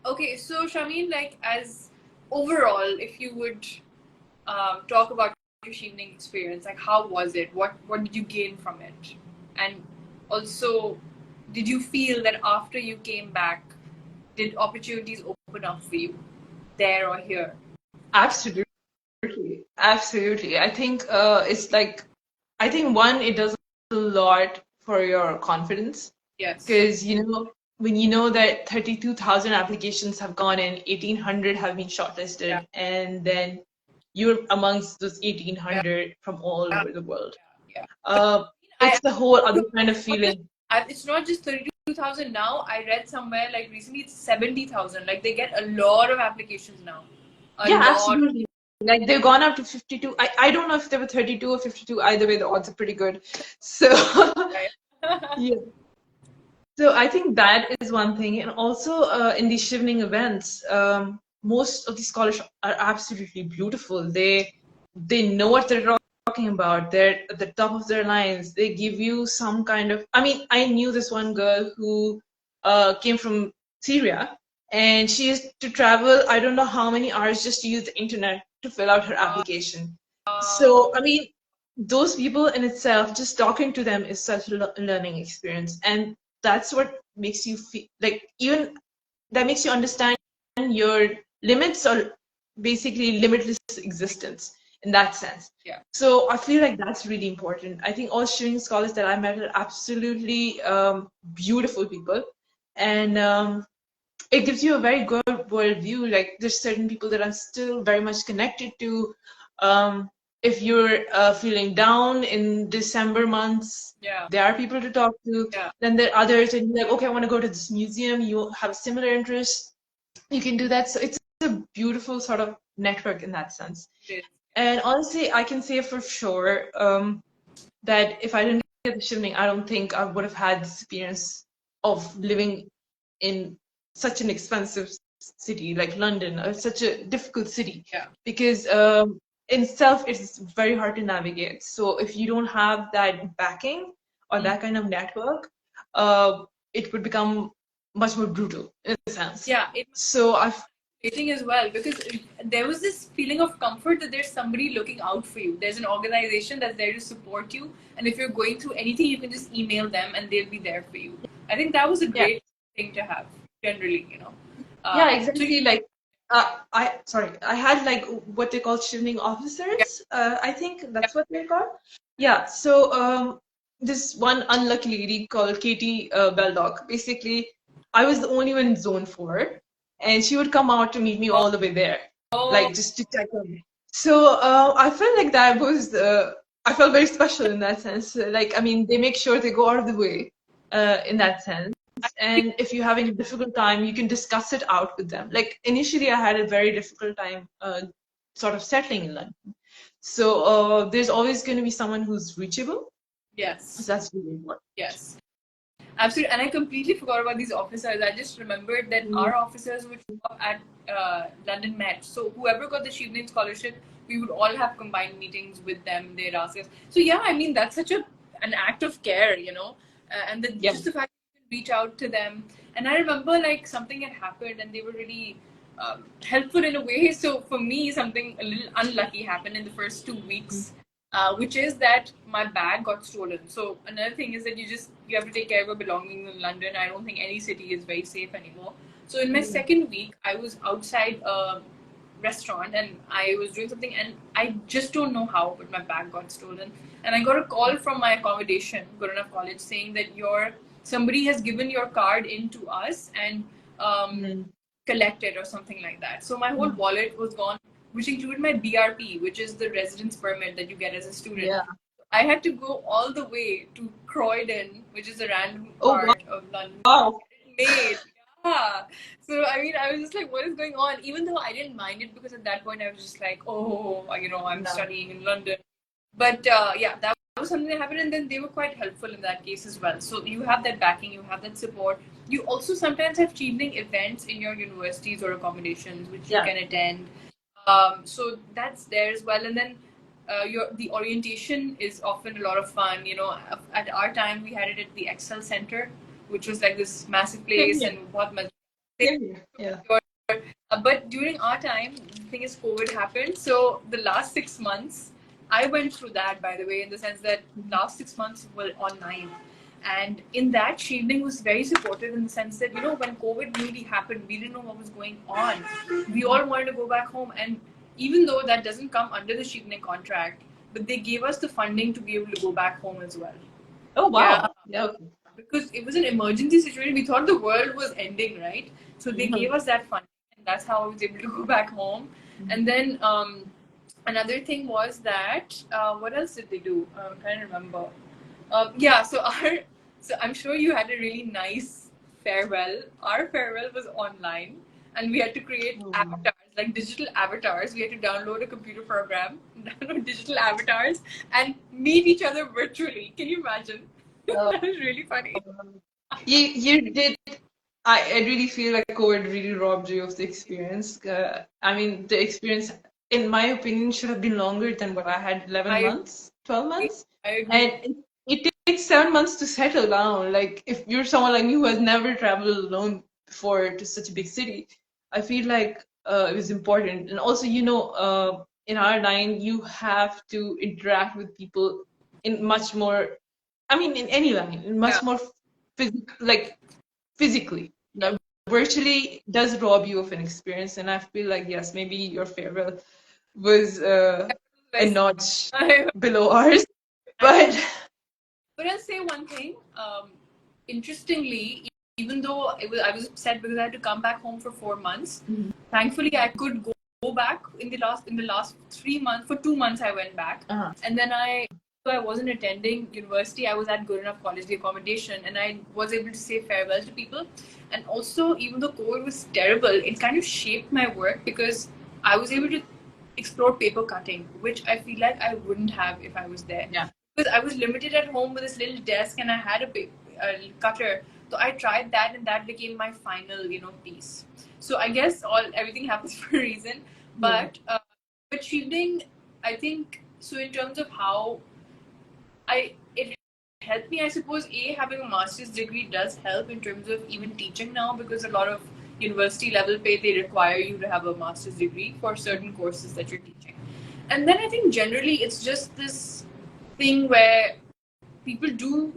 okay, so Shameen, like as overall, if you would talk about your Chevening experience, like how was it? What did you gain from it? And also, did you feel that after you came back, did opportunities open up for you there or here? Absolutely. I think it's like, I think one, it does a lot for your confidence. Yes. Because, you know, when you know that 32,000 applications have gone in, 1,800 have been shortlisted, and then you're amongst those 1,800 from all over the world. It's the whole other kind of feeling. It's not just 32,000 now. I read somewhere like recently it's 70,000. Like they get a lot of applications now. Absolutely. Like they've gone up to 52. I don't know if they were 32 or 52. Either way, the odds are pretty good. So yeah. So I think that is one thing, and also in these Chevening events, most of these scholars are absolutely beautiful. They know what they're talking about. They're at the top of their lines. They give you some kind of. I mean, I knew this one girl who came from Syria, and she used to travel. I don't know how many hours just to use the internet to fill out her application. So I mean, those people in itself, just talking to them is such a learning experience, and that's what makes you feel like, even that makes you understand your limits, or basically limitless existence in that sense. Yeah. So I feel like that's really important. I think all Chevening scholars that I met are absolutely beautiful people, and it gives you a very good world view. Like, there's certain people that I'm still very much connected to. If you're feeling down in December months, there are people to talk to. Then there are others, and you're like, okay, I want to go to this museum. You have a similar interest, you can do that. So it's a beautiful sort of network in that sense. And honestly, I can say for sure that if I didn't get the Chevening, I don't think I would have had this experience of living in such an expensive city like London, or such a difficult city. Because in itself, it's very hard to navigate. So if you don't have that backing or that kind of network, it would become much more brutal in a sense. So I've Thing as well, because there was this feeling of comfort that there's somebody looking out for you. There's an organization that's there to support you, and if you're going through anything, you can just email them and they'll be there for you. I think that was a great thing to have, generally, you know. Yeah, exactly. Like, I had like what they call Chevening officers. I think that's what they're called. Yeah. So this one unlucky lady called Katie Beldock. Basically, I was the only one in zone 4, and she would come out to meet me all the way there, like just to check on me. So I felt like that was I felt very special in that sense. Like, I mean, they make sure they go out of the way in that sense. And if you're having a difficult time, you can discuss it out with them. Like, initially, I had a very difficult time sort of settling in London. So there's always going to be someone who's reachable. So that's really important. Absolutely. And I completely forgot about these officers. I just remembered that our officers would show up at London Met. So whoever got the Chevening scholarship, we would all have combined meetings with them. They'd ask us. So yeah, I mean, that's such an act of care, you know. And just the fact that you can reach out to them. And I remember like something had happened and they were really helpful in a way. So for me, something a little unlucky happened in the first 2 weeks. Which is that my bag got stolen. So another thing is that you have to take care of your belongings in London. I don't think any city is very safe anymore. So in my second week, I was outside a restaurant and I was doing something, and I just don't know how, but my bag got stolen. And I got a call from my accommodation, Good Enough College, saying that somebody has given your card in to us and collected or something like that. So my whole wallet was gone, which included my BRP, which is the residence permit that you get as a student. I had to go all the way to Croydon, which is a random part of London. Made. So I mean, I was just like, what is going on? Even though I didn't mind it, because at that point I was just like, I'm studying in London. But that was something that happened, and then they were quite helpful in that case as well. So you have that backing, you have that support. You also sometimes have Chevening events in your universities or accommodations, which you can attend. So that's there as well. And then the orientation is often a lot of fun. You know, at our time, we had it at the Excel Center, which was like this massive place and what much. But during our time, the thing is, COVID happened. So the last 6 months, I went through that, by the way, in the sense that last 6 months were online. And in that, Chevening was very supportive in the sense that, you know, when COVID really happened, we didn't know what was going on. We all wanted to go back home. And even though that doesn't come under the Chevening contract, but they gave us the funding to be able to go back home as well. Oh, wow. Because it was an emergency situation. We thought the world was ending, right? So they gave us that funding. And that's how I was able to go back home. And then another thing was that, what else did they do? I'm trying to remember. So I'm sure you had a really nice farewell. Our farewell was online, and we had to create avatars, like digital avatars. We had to download a computer program, download digital avatars, and meet each other virtually. Can you imagine? That was really funny. You did I really feel like COVID really robbed you of the experience. I mean, the experience, in my opinion, should have been longer than what I had, 11 I months, 12 months. I And agree. it takes 7 months to settle down. Like, if you're someone like me who has never traveled alone before to such a big city, I feel like it was important. And also, in our line, you have to interact with people in much more, I mean, in any line, in Yeah. much more like physically. Now, virtually does rob you of an experience, and I feel like yes, maybe your farewell was a notch I, below ours, I but But I'll say one thing. Interestingly, even though I was upset because I had to come back home for 4 months. Mhm. Thankfully, I could go back in the last 3 months. For 2 months, I went back, uh-huh. and then so I wasn't attending university. I was at good enough college accommodation, and I was able to say farewell to people. And also, even though COVID was terrible, it kind of shaped my work because I was able to explore paper cutting, which I feel like I wouldn't have if I was there. Yeah. Because I was limited at home with this little desk and I had a cutter. So I tried that and that became my final, piece. So I guess everything happens for a reason. Yeah. But Chevening, I think so in terms of how it helped me, I suppose. Having a master's degree does help in terms of even teaching now because a lot of university level pay they require you to have a master's degree for certain courses that you're teaching. And then I think generally it's just this thing where people do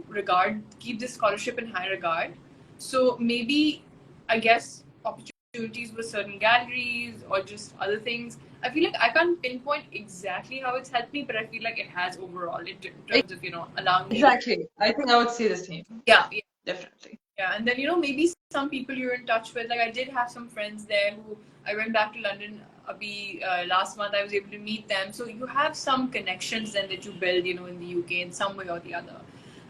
keep this scholarship in high regard. So maybe, I guess, opportunities with certain galleries or just other things. I feel like I can't pinpoint exactly how it's helped me, but I feel like it has overall in terms of, allowing me. Exactly. I think I would say the same. Yeah, Definitely. yeah. And then, maybe some people you're in touch with. Like, I did have some friends there who I went back to London last month. I was able to meet them. So you have some connections then that you build, in the UK in some way or the other.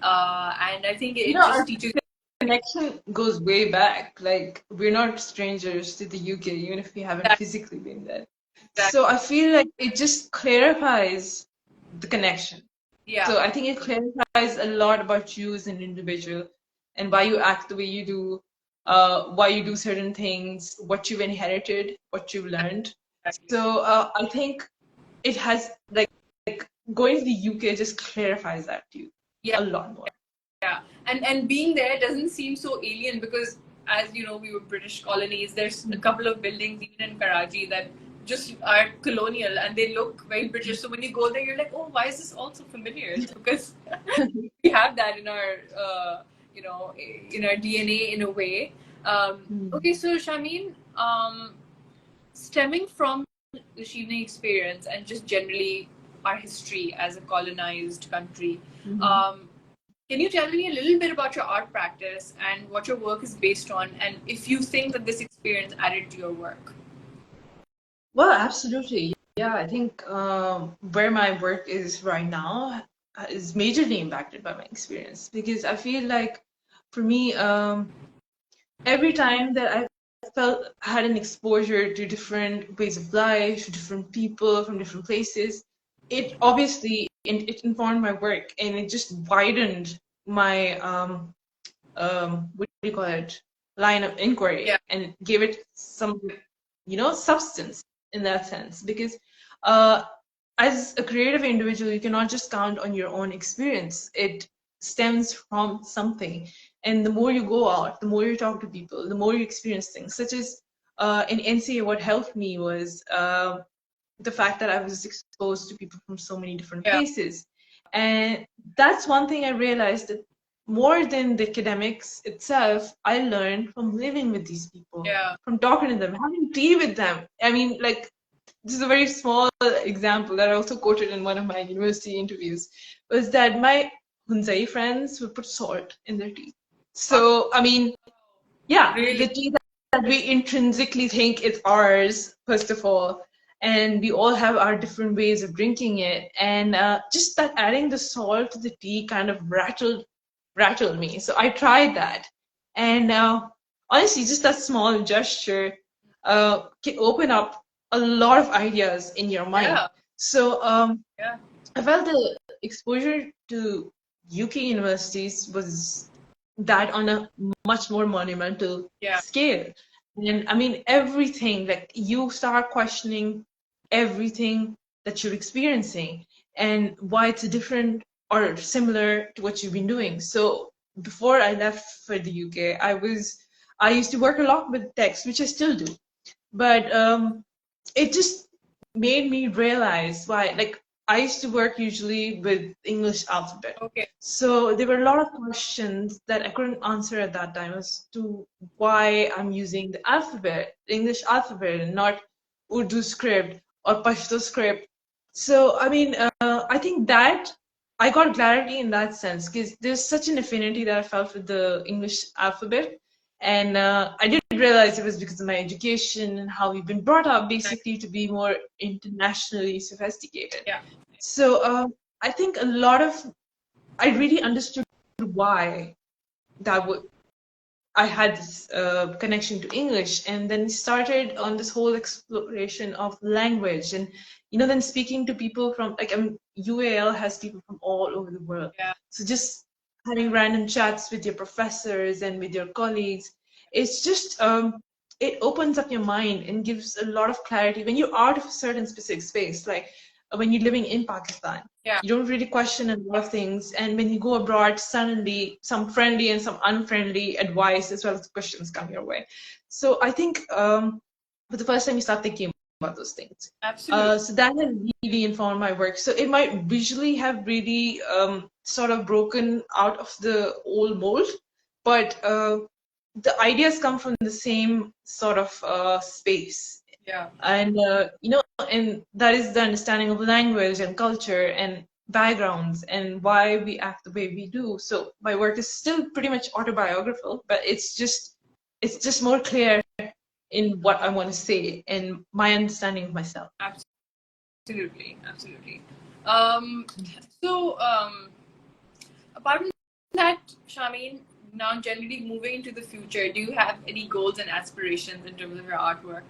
And I think it Our just teaches. connection goes way back. Like, we're not strangers to the UK, even if we haven't That, physically been there. that, So I feel like it just clarifies the connection. yeah. So I think it clarifies a lot about you as an individual and why you act the way you do, why you do certain things, what you've inherited, what you've learned. So I think it has like going to the UK just clarifies that to you Yeah. a lot more. Yeah, and being there doesn't seem so alien because, as you know, we were British colonies. There's a couple of buildings even in Karachi that just are colonial and they look very British. So when you go there, you're like, oh, why is this all so familiar? It's because we have that in our, in our DNA in a way. Okay, so Shameen, stemming from the Chevening experience and just generally our history as a colonized country. Can you tell me a little bit about your art practice and what your work is based on, and if you think that this experience added to your work? Well, absolutely. Yeah, I think where my work is right now is majorly impacted by my experience because I feel like for me, every time that I had an exposure to different ways of life, to different people from different places, it obviously it informed my work and it just widened my what do you call it, line of inquiry, Yeah. and gave it some substance in that sense because uh, as a creative individual you cannot just count on your own experience. It stems from something, and the more you go out, the more you talk to people, the more you experience things, such as in NCA what helped me was the fact that I was exposed to people from so many different Yeah. places. And that's one thing I realized, that more than the academics itself, I learned from living with these people, Yeah. from talking to them, having tea with them. I mean, like, this is a very small example that I also quoted in one of my university interviews, was that my Hunzai friends would put salt in their tea. So, I mean, yeah, Really? the tea that we intrinsically think is ours, first of all, and we all have our different ways of drinking it. And just that adding the salt to the tea kind of rattled me. So I tried that, and honestly, just that small gesture can open up a lot of ideas in your mind. Yeah. So Yeah. I felt the exposure to UK universities was that on a much more monumental scale. And I mean, everything, like you start questioning everything that you're experiencing and why it's different or similar to what you've been doing. So before I left for the UK, I used to work a lot with text, which I still do. But it just made me realize why, like, I used to work usually with English alphabet. Okay. So there were a lot of questions that I couldn't answer at that time as to why I'm using the alphabet, English alphabet, and not Urdu script or Pashto script. So, I mean, I think that I got clarity in that sense because there's such an affinity that I felt with the English alphabet. And I didn't realize it was because of my education and how we've been brought up basically to be more internationally sophisticated. Yeah. So I think I really understood why that would I had this connection to English, and then started on this whole exploration of language, and then speaking to people from UAL has people from all over the world. Yeah. So just having random chats with your professors and with your colleagues, it's just it opens up your mind and gives a lot of clarity when you're out of a certain specific space, like when you're living in Pakistan. Yeah. You don't really question a lot of things, and when you go abroad, suddenly some friendly and some unfriendly advice as well as questions come your way. So I think for the first time you start thinking about those things. Absolutely. So that has really informed my work. So it might visually have really sort of broken out of the old mold, but the ideas come from the same sort of space. Yeah. And and that is the understanding of language and culture and backgrounds and why we act the way we do. So my work is still pretty much autobiographical, but it's just more clear in what I want to say and my understanding of myself. Absolutely. So apart from that, Shameen, now generally moving into the future, do you have any goals and aspirations in terms of your artwork?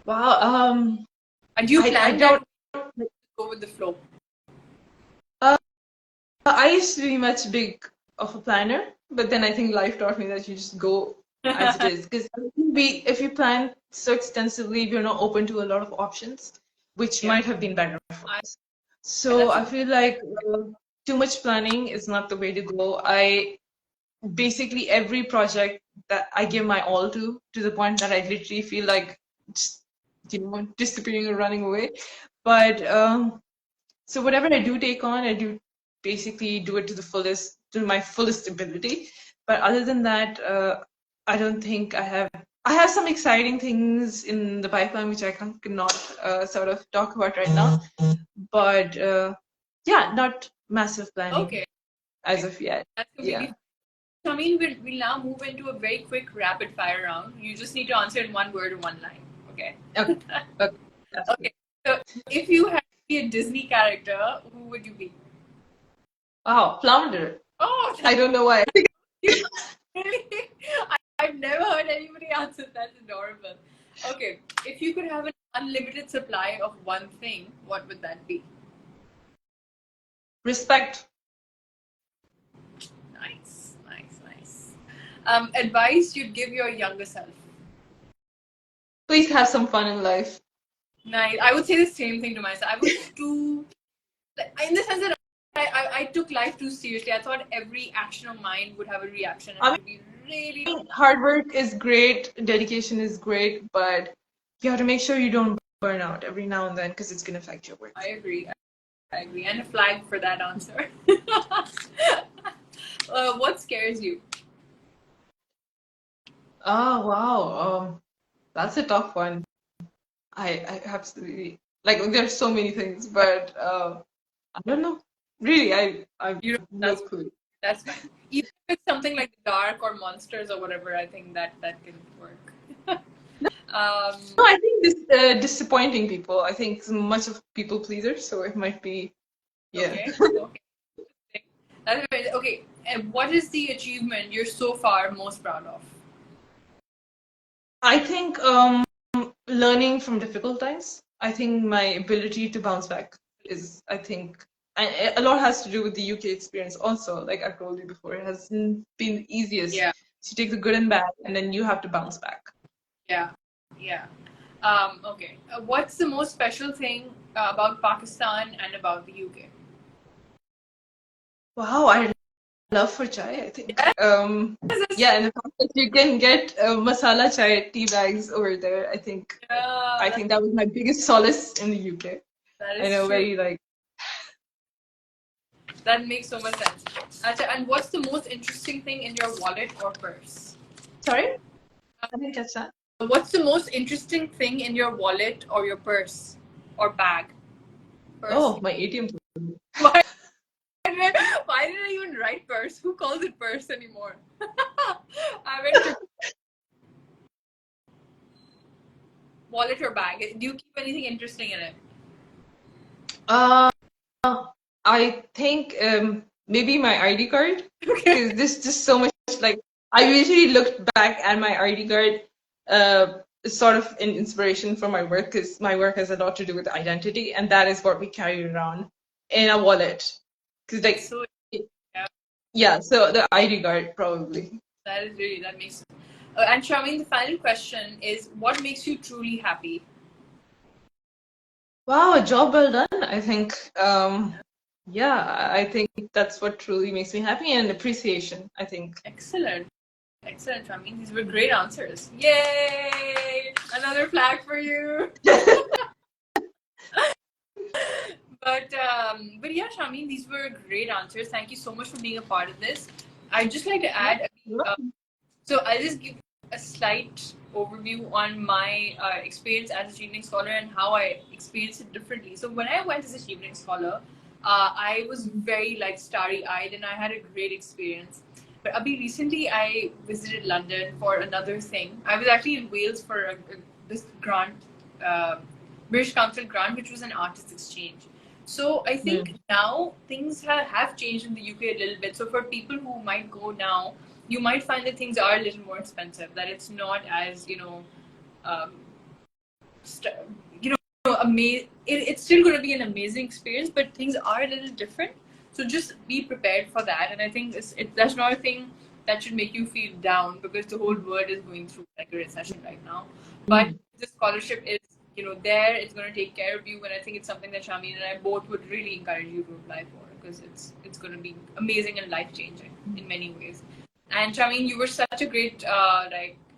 Wow. And do you plan to go with the flow? I used to be much big of a planner, but then I think life taught me that you just go as it is. Because if you plan so extensively, you're not open to a lot of options, which might have been better for us. So I feel like too much planning is not the way to go. Basically every project that I give my all to the point that I literally feel like just, disappearing or running away. But so whatever I do take on, I do basically do it to my fullest ability. But other than that, I don't think I have some exciting things in the pipeline which I cannot sort of talk about right now. But yeah, not massive planning as of yet. That's completely. So, I mean, we'll now move into a very quick rapid fire round. You just need to answer in one word or one line. Okay. Okay. Okay. So, if you had to be a Disney character, who would you be? Oh, Flounder. Oh, I don't know why. Really? I've never heard anybody answer. That's adorable. Okay. If you could have an unlimited supply of one thing, what would that be? Respect. Nice. Advice you'd give your younger self? Please have some fun in life. Nice. I would say the same thing to myself. I was too, in the sense that I took life too seriously. I thought every action of mine would have a reaction. And would be really. Hard work is great, dedication is great, but you have to make sure you don't burn out every now and then because it's going to affect your work. I agree. And a flag for that answer. What scares you? Oh, wow. That's a tough one. I absolutely, there's so many things, but I don't know. Really, I have no clue. That's even if it's something like dark or monsters or whatever, I think that can work. No, I think this disappointing people. I think much of people pleaser, so it might be, yeah. Okay. And what is the achievement you're so far most proud of? I think learning from difficult times. I think my ability to bounce back is, I think, and a lot has to do with the UK experience also. Like I've told you before, it hasn't been the easiest. Yeah. So you take the good and bad, and then you have to bounce back. Yeah, yeah. Okay. What's the most special thing about Pakistan and about the UK? Wow, I love for chai, I think. Yes. Yeah, and the fact that you can get masala chai tea bags over there, I think. Yeah, I think that was my biggest solace in the UK. that I is know, true. very like. That makes so much sense. And what's the most interesting thing in your wallet or purse? Sorry, I didn't catch that. What's the most interesting thing in your wallet or your purse or bag? Purse. Oh, my ATM. Why did I even write purse? Who calls it purse anymore? I went to wallet or bag. Do you keep anything interesting in it? I think maybe my ID card, Okay. because this just so much like I usually looked back at my ID card, sort of an inspiration for my work, because my work has a lot to do with identity, and that is what we carry around in a wallet. Because like, So yeah, so the ID card probably. that makes sense. And Shameen, the final question is: what makes you truly happy? Wow, a job well done. I think, yeah, I think that's what truly makes me happy, and appreciation, I think. Excellent. Excellent, Shameen. These were great answers. Yay! Another flag for you. But yeah, Shameen, these were great answers. Thank you so much for being a part of this. I'd just like to add, so I'll just give a slight overview on my experience as a Chevening scholar and how I experienced it differently. So when I went as a Chevening scholar, I was very like starry-eyed and I had a great experience. But Abhi, recently I visited London for another thing. I was actually in Wales for this grant, British Council grant, which was an artist exchange. So I think now things have changed in the UK a little bit. So for people who might go now, you might find that things are a little more expensive. That it's not as um, it's still going to be an amazing experience, but things are a little different. So just be prepared for that. And I think that's not a thing that should make you feel down because the whole world is going through like a recession right now. But the scholarship is there. It's going to take care of you, and I think it's something that Shameen and I both would really encourage you to apply for because it's going to be amazing and life changing in many ways. And Shameen, you were such a great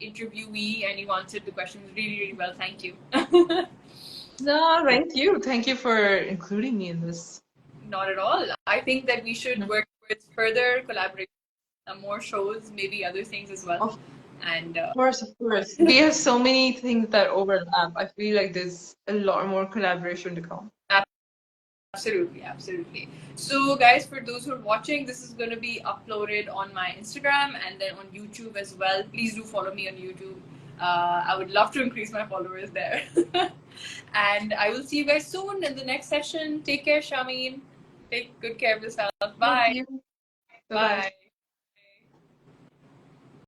interviewee, and you answered the questions really, really well. Thank you. No, thank you. Thank you for including me in this. Not at all. I think that we should work with further collaboration, more shows, maybe other things as well. And of course. We have so many things that overlap. I feel like there's a lot more collaboration to come. Absolutely. So guys, for those who are watching, this is going to be uploaded on my Instagram and then on YouTube as well. Please do follow me on YouTube. I would love to increase my followers there. And I will see you guys soon in the next session. Take care, Shameen. Take good care of yourself. Bye. Bye.